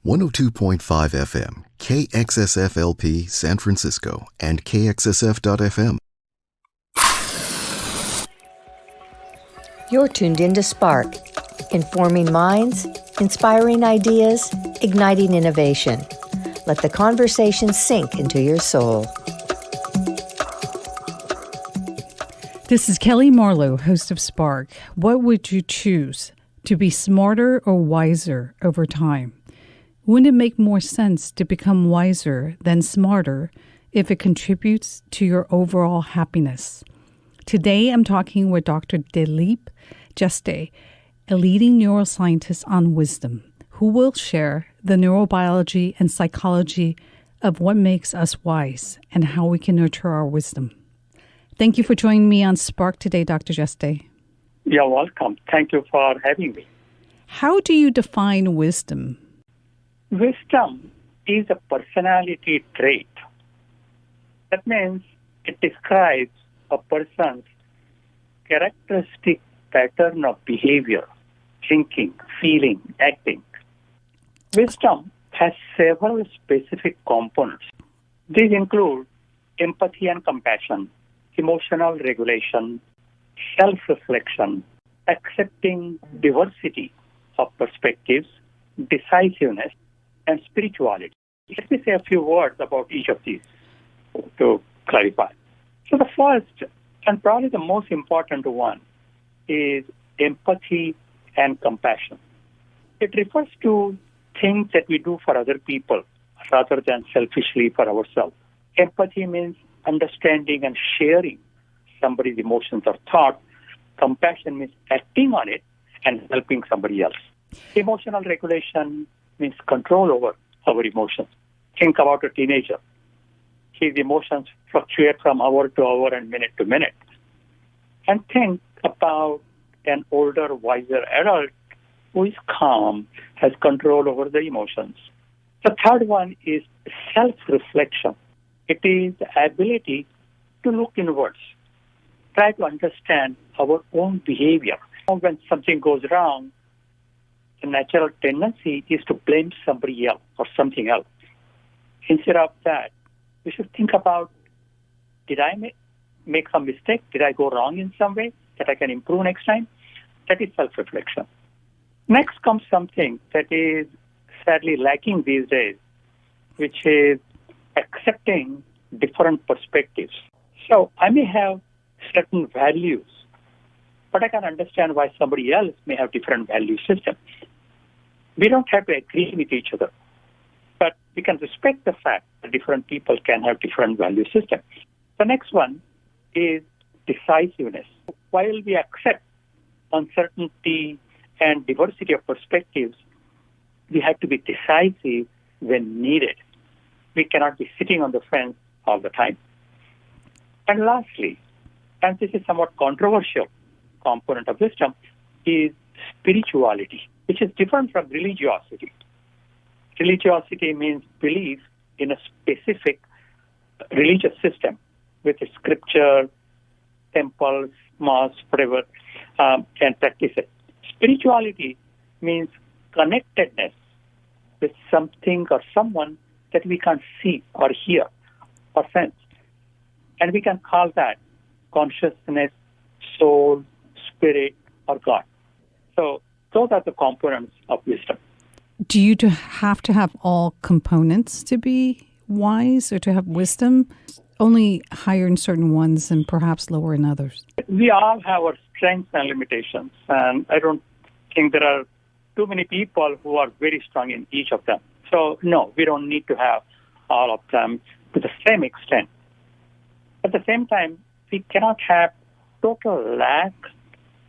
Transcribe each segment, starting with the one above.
102.5 FM, KXSFLP San Francisco, and KXSF.FM. You're tuned into Spark, informing minds, inspiring ideas, igniting innovation. Let the conversation sink into your soul. This is Kelly Marlowe, host of Spark. What would you choose? To be smarter or wiser over time? Wouldn't it make more sense to become wiser than smarter if it contributes to your overall happiness? Today, I'm talking with Dr. Dilip Jeste, a leading neuroscientist on wisdom, who will share the neurobiology and psychology of what makes us wise and how we can nurture our wisdom. Thank you for joining me on Spark today, Dr. Jeste. You're welcome. Thank you for having me. How do you define wisdom? Wisdom is a personality trait. That means it describes a person's characteristic pattern of behavior, thinking, feeling, acting. Wisdom has several specific components. These include empathy and compassion, emotional regulation, self-reflection, accepting diversity of perspectives, decisiveness, and spirituality. Let me say a few words about each of these to clarify. So the first, and probably the most important one, is empathy and compassion. It refers to things that we do for other people rather than selfishly for ourselves. Empathy means understanding and sharing somebody's emotions or thoughts. Compassion means acting on it and helping somebody else. Emotional regulation means control over our emotions. Think about a teenager. His emotions fluctuate from hour to hour and minute to minute. And think about an older, wiser adult who is calm, has control over the emotions. The third one is self-reflection. It is the ability to look inwards, try to understand our own behavior. When something goes wrong, the natural tendency is to blame somebody else or something else. Instead of that, we should think about, did I make some mistake? Did I go wrong in some way that I can improve next time? That is self-reflection. Next comes something that is sadly lacking these days, which is accepting different perspectives. So I may have certain values, but I can understand why somebody else may have different value systems. We don't have to agree with each other, but we can respect the fact that different people can have different value systems. The next one is decisiveness. While we accept uncertainty and diversity of perspectives, we have to be decisive when needed. We cannot be sitting on the fence all the time. And lastly, and this is somewhat controversial component of wisdom, is spirituality, which is different from religiosity. Religiosity means belief in a specific religious system with a scripture, temples, mosques, whatever, and practices. Spirituality means connectedness with something or someone that we can't see or hear or sense. And we can call that consciousness, soul, spirit, or God. So those are the components of wisdom. Do you have to have all components to be wise or to have wisdom? Only higher in certain ones and perhaps lower in others? We all have our strengths and limitations, and I don't think there are too many people who are very strong in each of them. So, no, we don't need to have all of them to the same extent. At the same time, we cannot have total lack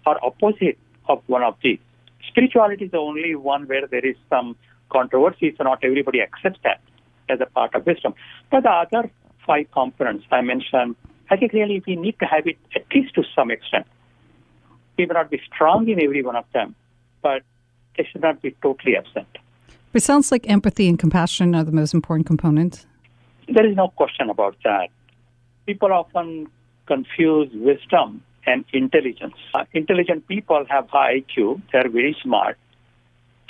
or opposite of one of these. Spirituality is the only one where there is some controversy, so not everybody accepts that as a part of wisdom. But the other 5 components I mentioned, I think really we need to have it at least to some extent. We may not be strong in every one of them, but they should not be totally absent. It sounds like empathy and compassion are the most important components. There is no question about that. People often confuse wisdom and intelligence. Intelligent people have high IQ. They're very smart.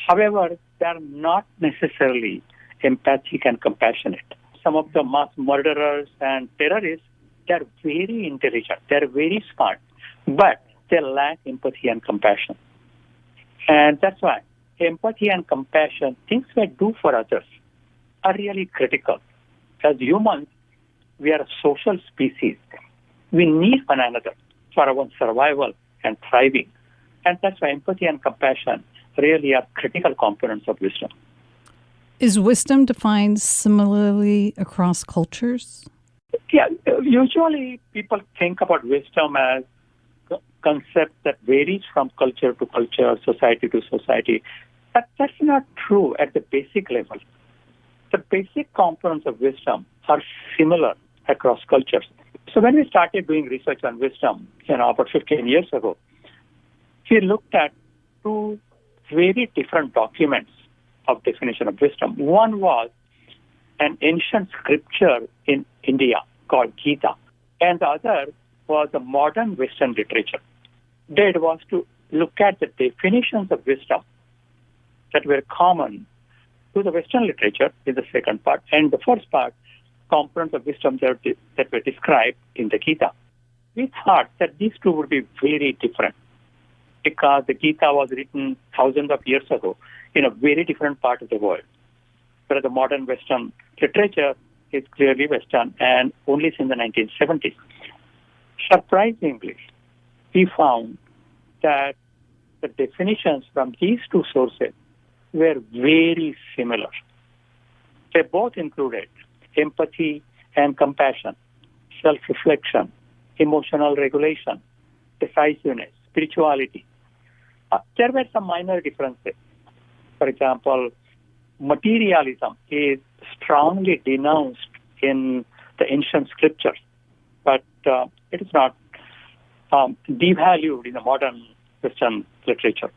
However, they are not necessarily empathic and compassionate. Some of the mass murderers and terrorists, they are very intelligent, they are very smart, but they lack empathy and compassion. And that's why empathy and compassion, things we do for others, are really critical. As humans, we are a social species. We need one another for our survival and thriving. And that's why empathy and compassion really are critical components of wisdom. Is wisdom defined similarly across cultures? Yeah, usually people think about wisdom as a concept that varies from culture to culture, society to society. But that's not true at the basic level. The basic components of wisdom are similar across cultures. So when we started doing research on wisdom, about 15 years ago, we looked at two very different documents of definition of wisdom. One was an ancient scripture in India called Gita, and the other was a modern Western literature. That was to look at the definitions of wisdom that were common to the Western literature in the second part, and the first part, components of wisdom that were described in the Gita. We thought that these two would be very different because the Gita was written thousands of years ago in a very different part of the world. Whereas the modern Western literature is clearly Western and only since the 1970s. Surprisingly, we found that the definitions from these two sources were very similar. They both included empathy and compassion, self-reflection, emotional regulation, decisiveness, spirituality. There were some minor differences. For example, materialism is strongly denounced in the ancient scriptures, but it is not devalued in the modern Western literature.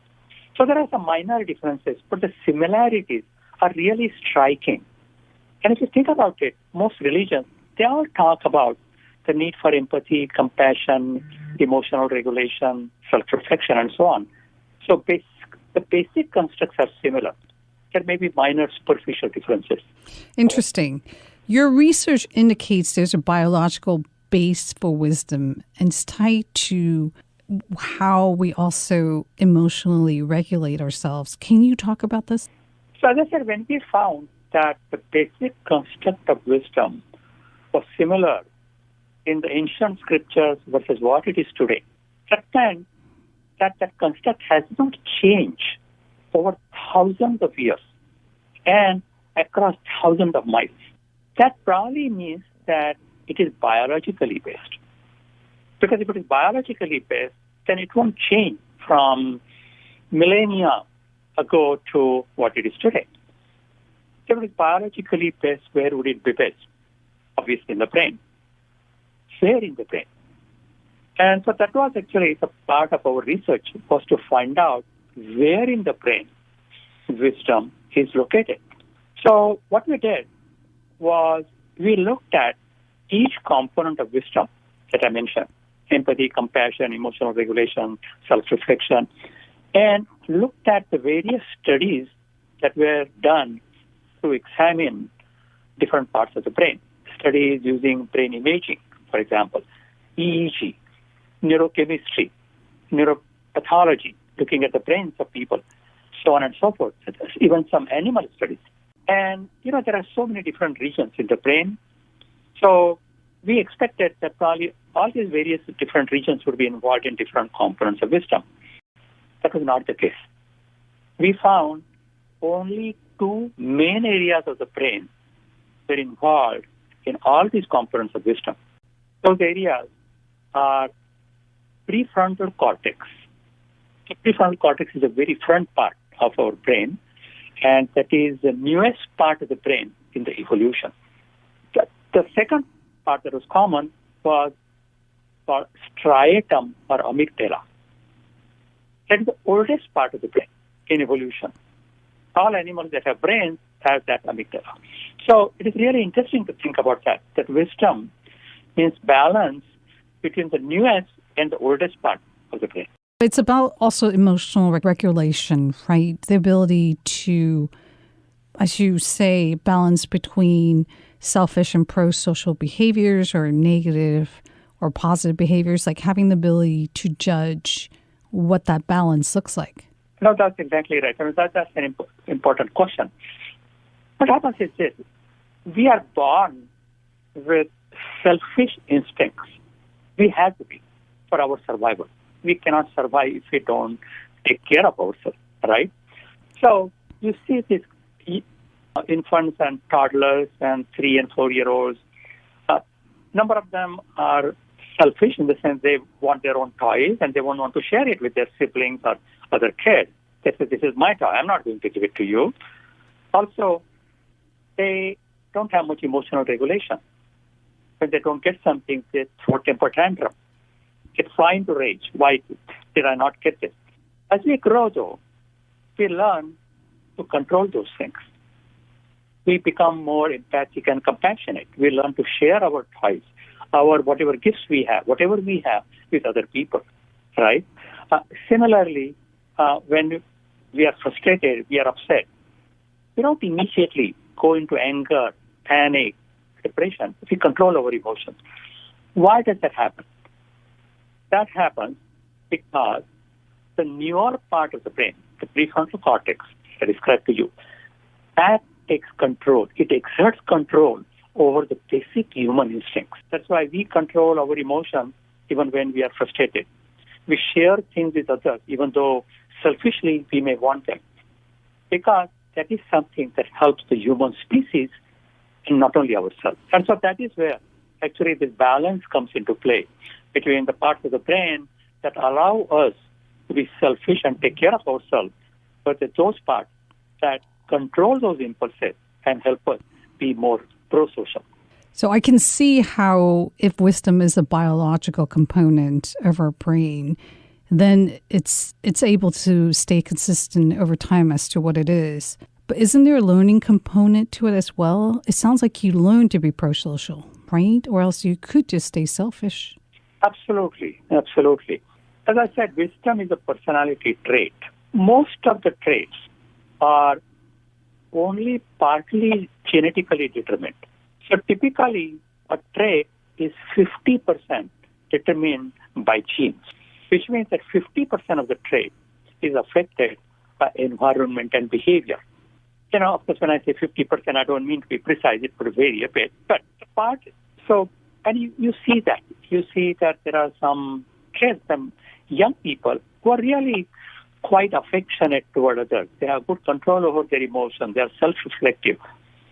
So there are some minor differences, but the similarities are really striking. And if you think about it, most religions, they all talk about the need for empathy, compassion, emotional regulation, self-reflection, and so on. So the basic constructs are similar. There may be minor superficial differences. Interesting. Your research indicates there's a biological base for wisdom, and it's tied to how we also emotionally regulate ourselves. Can you talk about this? So as I said, when we found that the basic construct of wisdom was similar in the ancient scriptures versus what it is today, that meant that construct has not changed over thousands of years and across thousands of miles. That probably means that it is biologically based. Because if it is biologically based, then it won't change from millennia ago to what it is today. If it is biologically based, where would it be based? Obviously in the brain. Where in the brain? And so that was actually the part of our research, was to find out where in the brain wisdom is located. So what we did was we looked at each component of wisdom that I mentioned, empathy, compassion, emotional regulation, self-reflection, and looked at the various studies that were done to examine different parts of the brain. Studies using brain imaging, for example, EEG, neurochemistry, neuropathology, looking at the brains of people, so on and so forth, even some animal studies. And, there are so many different regions in the brain. So we expected that probably all these various different regions would be involved in different components of wisdom. That was not the case. We found only two main areas of the brain were involved in all these components of wisdom. Those areas are prefrontal cortex. The prefrontal cortex is a very front part of our brain, and that is the newest part of the brain in the evolution. The second part that was common was called striatum or amygdala. That is the oldest part of the brain in evolution. All animals that have brains have that amygdala. So it is really interesting to think about that wisdom means balance between the newest and the oldest part of the brain. It's about also emotional regulation, right? The ability to, as you say, balance between selfish and pro-social behaviors or negative or positive behaviors, like having the ability to judge what that balance looks like. No, that's exactly right. I mean, that's an important question. What happens is this. We are born with selfish instincts. We have to be for our survival. We cannot survive if we don't take care of ourselves, right? So you see these infants and toddlers and 3 and 4-year-olds. Number of them are selfish in the sense they want their own toys and they won't want to share it with their siblings or other kids. They say, this is my toy. I'm not going to give it to you. Also, they don't have much emotional regulation. When they don't get something, they throw a temper tantrum. It's fine to rage. Why did I not get this? As we grow, though, we learn to control those things. We become more empathic and compassionate. We learn to share our toys, our whatever gifts we have, whatever we have with other people, right? Similarly, when we are frustrated, we are upset, we don't immediately go into anger, panic, depression. We control our emotions. Why does that happen? That happens because the newer part of the brain, the prefrontal cortex, I described to you, that takes control. It exerts control over the basic human instincts. That's why we control our emotions even when we are frustrated. We share things with others even though selfishly we may want them, because that is something that helps the human species and not only ourselves. And so that is where actually this balance comes into play between the parts of the brain that allow us to be selfish and take care of ourselves, but those parts that control those impulses and help us be more pro-social. So I can see how if wisdom is a biological component of our brain, then it's able to stay consistent over time as to what it is. But isn't there a learning component to it as well? It sounds like you learn to be pro-social, right? Or else you could just stay selfish. Absolutely, absolutely. As I said, wisdom is a personality trait. Most of the traits are only partly genetically determined. So typically, a trait is 50% determined by genes, which means that 50% of the trait is affected by environment and behavior. You know, of course, when I say 50%, I don't mean to be precise. It could vary a bit. But the part, and you see that. You see that there are some kids, some young people who are really quite affectionate toward others. They have good control over their emotions. They are self-reflective.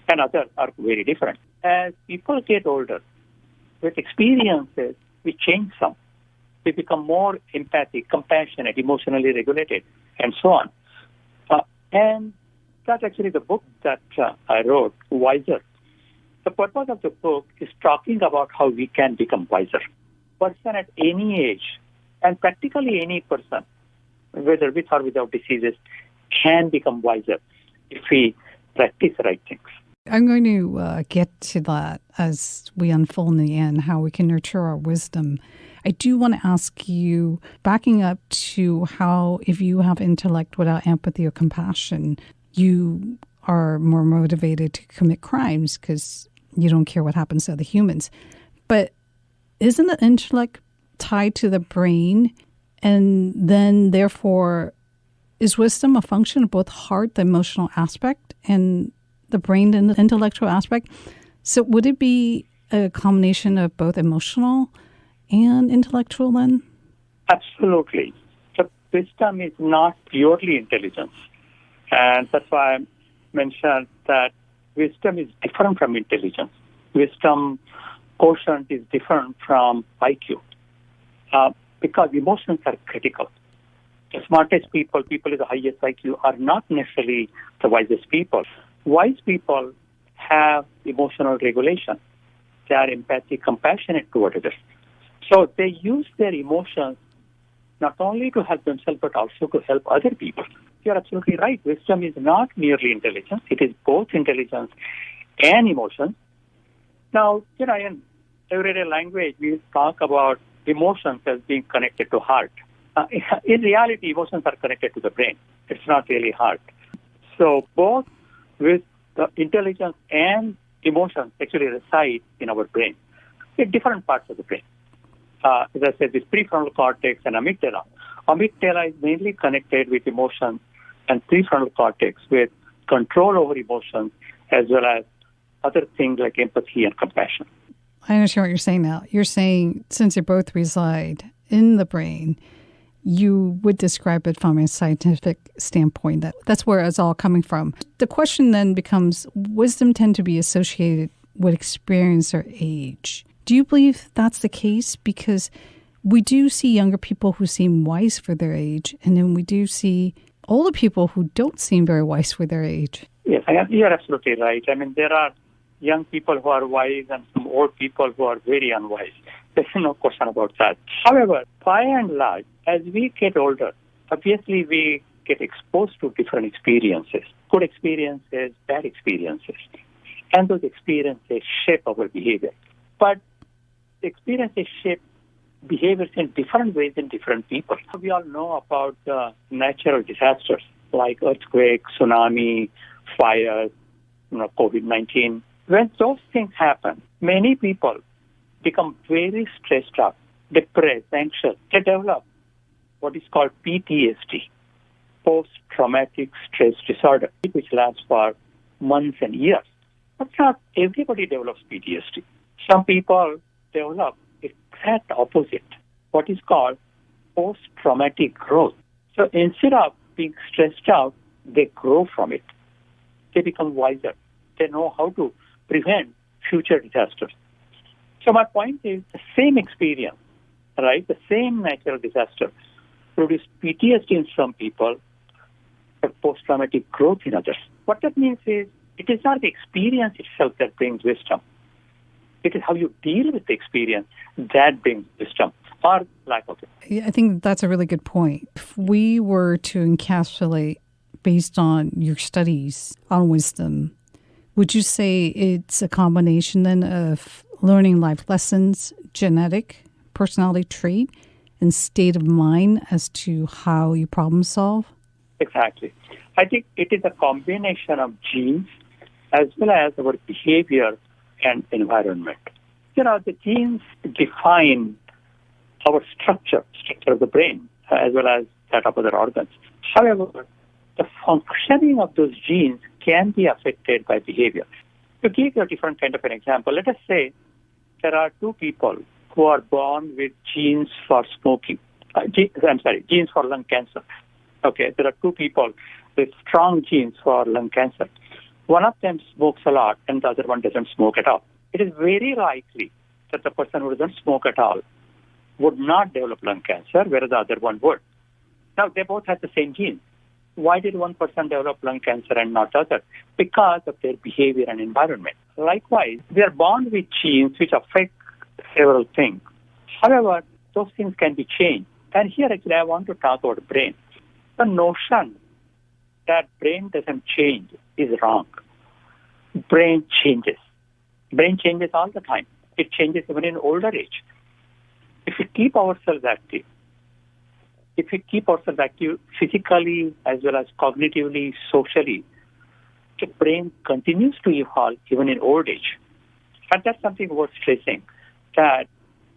And others are very different. As people get older, with experiences, we change some. We become more empathic, compassionate, emotionally regulated, and so on. And that's actually the book that I wrote, Wiser. The purpose of the book is talking about how we can become wiser. Person at any age, and practically any person, whether with or without diseases, can become wiser if we practice the right things. I'm going to get to that as we unfold in the end, how we can nurture our wisdom. I do want to ask you, backing up to how if you have intellect without empathy or compassion, you are more motivated to commit crimes because you don't care what happens to other humans. But isn't the intellect tied to the brain? And then, therefore, is wisdom a function of both heart, the emotional aspect, and the brain, and the intellectual aspect? So would it be a combination of both emotional and intellectual then? Absolutely. So wisdom is not purely intelligence. And that's why I mentioned that wisdom is different from intelligence. Wisdom quotient is different from IQ. Because emotions are critical. The smartest people with the highest IQ, are not necessarily the wisest people. Wise people have emotional regulation. They are empathic, compassionate toward others. So they use their emotions not only to help themselves, but also to help other people. You're absolutely right. Wisdom is not merely intelligence. It is both intelligence and emotion. Now, in everyday language, we talk about emotions as being connected to heart. In reality, emotions are connected to the brain. It's not really hard. So both with the intelligence and emotions actually reside in our brain, in different parts of the brain. As I said, this prefrontal cortex and amygdala. Amygdala is mainly connected with emotions and prefrontal cortex with control over emotions as well as other things like empathy and compassion. I understand what you're saying now. You're saying since they both reside in the brain, you would describe it from a scientific standpoint. That's where it's all coming from. The question then becomes, wisdom tend to be associated with experience or age. Do you believe that's the case? Because we do see younger people who seem wise for their age, and then we do see older people who don't seem very wise for their age. Yes, you're absolutely right. I mean, there are young people who are wise and some old people who are very unwise. There's no question about that. However, by and large, as we get older, obviously we get exposed to different experiences, good experiences, bad experiences, and those experiences shape our behavior. But experiences shape behaviors in different ways in different people. We all know about natural disasters like earthquakes, tsunami, fires, COVID-19. When those things happen, many people become very stressed out, depressed, anxious. They develop what is called PTSD, post-traumatic stress disorder, which lasts for months and years. But not everybody develops PTSD. Some people develop exact opposite, what is called post-traumatic growth. So instead of being stressed out, they grow from it. They become wiser. They know how to prevent future disasters. So my point is the same experience, right? The same natural disaster produce PTSD in some people, but post-traumatic growth in others. What that means is it is not the experience itself that brings wisdom. It is how you deal with the experience that brings wisdom or lack of it. Yeah, I think that's a really good point. If we were to encapsulate based on your studies on wisdom, would you say it's a combination then of learning life lessons, genetic, personality trait, and state of mind as to how you problem solve? Exactly. I think it is a combination of genes as well as our behavior and environment. The genes define our structure of the brain as well as that of other organs. However, the functioning of those genes can be affected by behavior. To give you a different kind of an example, let us say there are two people who are born with genes for smoking. Genes for lung cancer. Okay, there are two people with strong genes for lung cancer. One of them smokes a lot and the other one doesn't smoke at all. It is very likely that the person who doesn't smoke at all would not develop lung cancer, whereas the other one would. Now, they both have the same genes. Why did one person develop lung cancer and not the other? Because of their behavior and environment. Likewise, we are born with genes which affect several things. However, those things can be changed. And here, actually, I want to talk about the brain. The notion that brain doesn't change is wrong. Brain changes. Brain changes all the time. It changes even in older age. If we keep ourselves active, physically as well as cognitively, socially, the brain continues to evolve even in old age. And that's something worth stressing, that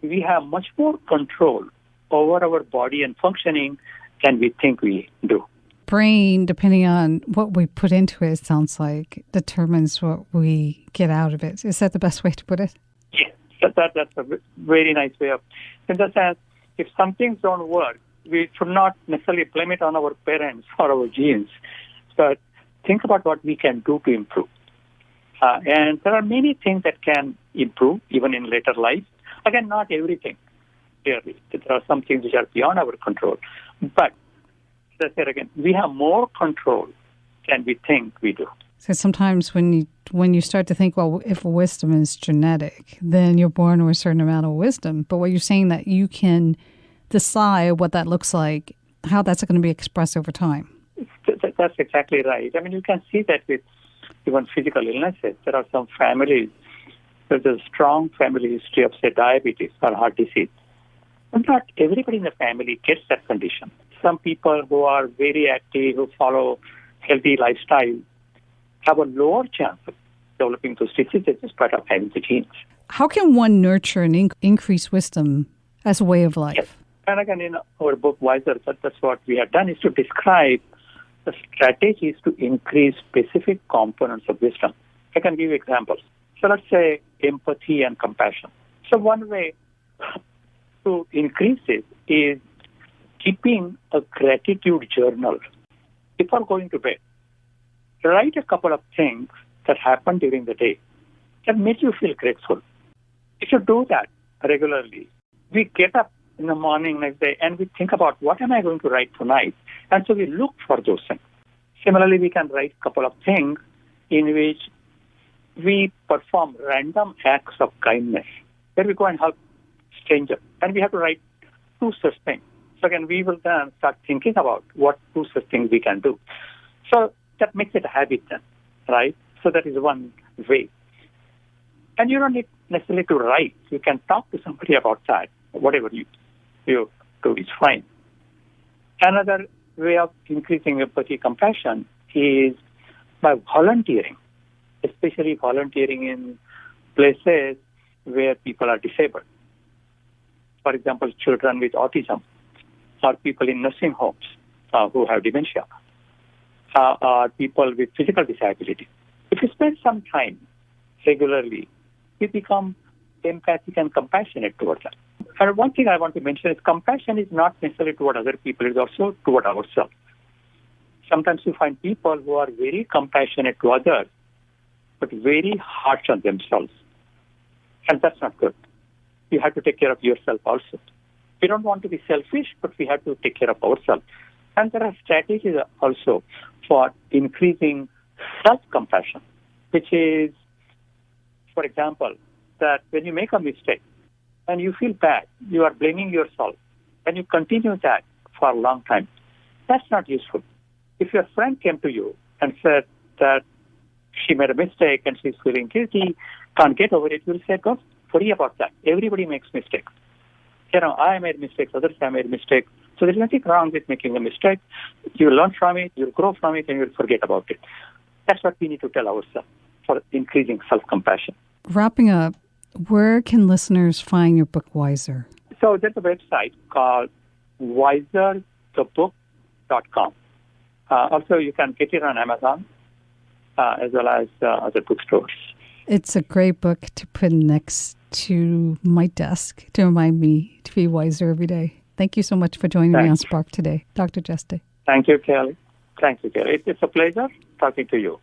we have much more control over our body and functioning than we think we do. Brain, depending on what we put into it, sounds like, determines what we get out of it. Is that the best way to put it? Yes, that's a very nice way of, in the sense, if some things don't work, we should not necessarily blame it on our parents or our genes, but think about what we can do to improve. And there are many things that can improve even in later life. Again, not everything, clearly. There are some things which are beyond our control. But, as I said again, we have more control than we think we do. So sometimes when you start to think, well, if wisdom is genetic, then you're born with a certain amount of wisdom. But what you're saying that you can decide what that looks like, how that's going to be expressed over time. That's exactly right. I mean, you can see that with even physical illnesses. There are some families, there's a strong family history of, say, diabetes or heart disease. But not everybody in the family gets that condition. Some people who are very active, who follow healthy lifestyle, have a lower chance of developing those diseases despite of having the genes. How can one nurture and increase wisdom as a way of life? Yes. And again, in our book, Wiser, that's what we have done, is to describe the strategies to increase specific components of wisdom. I can give you examples. So let's say empathy and compassion. So one way to increase it is keeping a gratitude journal. Before going to bed, write a couple of things that happened during the day that made you feel grateful. If you do that regularly, we get up in the morning next day and we think about what am I going to write tonight? And so we look for those things. Similarly, we can write a couple of things in which we perform random acts of kindness, where we go and help strangers. And we have to write 2 such things. So again, we will then start thinking about what 2 such things we can do. So that makes it a habit then, right? So that is one way. And you don't need necessarily to write. You can talk to somebody about that. Whatever you do is fine. Another way of increasing empathy, compassion is by volunteering, especially volunteering in places where people are disabled. For example, children with autism, or people in nursing homes who have dementia, or people with physical disability. If you spend some time regularly, you become empathic and compassionate towards them. And one thing I want to mention is compassion is not necessarily toward other people, it is also toward ourselves. Sometimes you find people who are very compassionate to others, but very harsh on themselves. And that's not good. You have to take care of yourself also. We don't want to be selfish, but we have to take care of ourselves. And there are strategies also for increasing self-compassion, which is, for example, that when you make a mistake and you feel bad, you are blaming yourself, and you continue that for a long time. That's not useful. If your friend came to you and said that she made a mistake and she's feeling guilty, can't get over it, you'll say, don't worry about that. Everybody makes mistakes. I made mistakes, others have made mistakes. So there's nothing wrong with making a mistake. You'll learn from it, you'll grow from it, and you'll forget about it. That's what we need to tell ourselves for increasing self-compassion. Wrapping up, where can listeners find your book, Wiser? So there's a website called wiserthebook.com. Also, you can get it on Amazon as well as other bookstores. It's a great book to put next to my desk to remind me to be wiser every day. Thank you so much for joining me on Spark today, Dr. Jeste. Thank you, Kelly. It's a pleasure talking to you.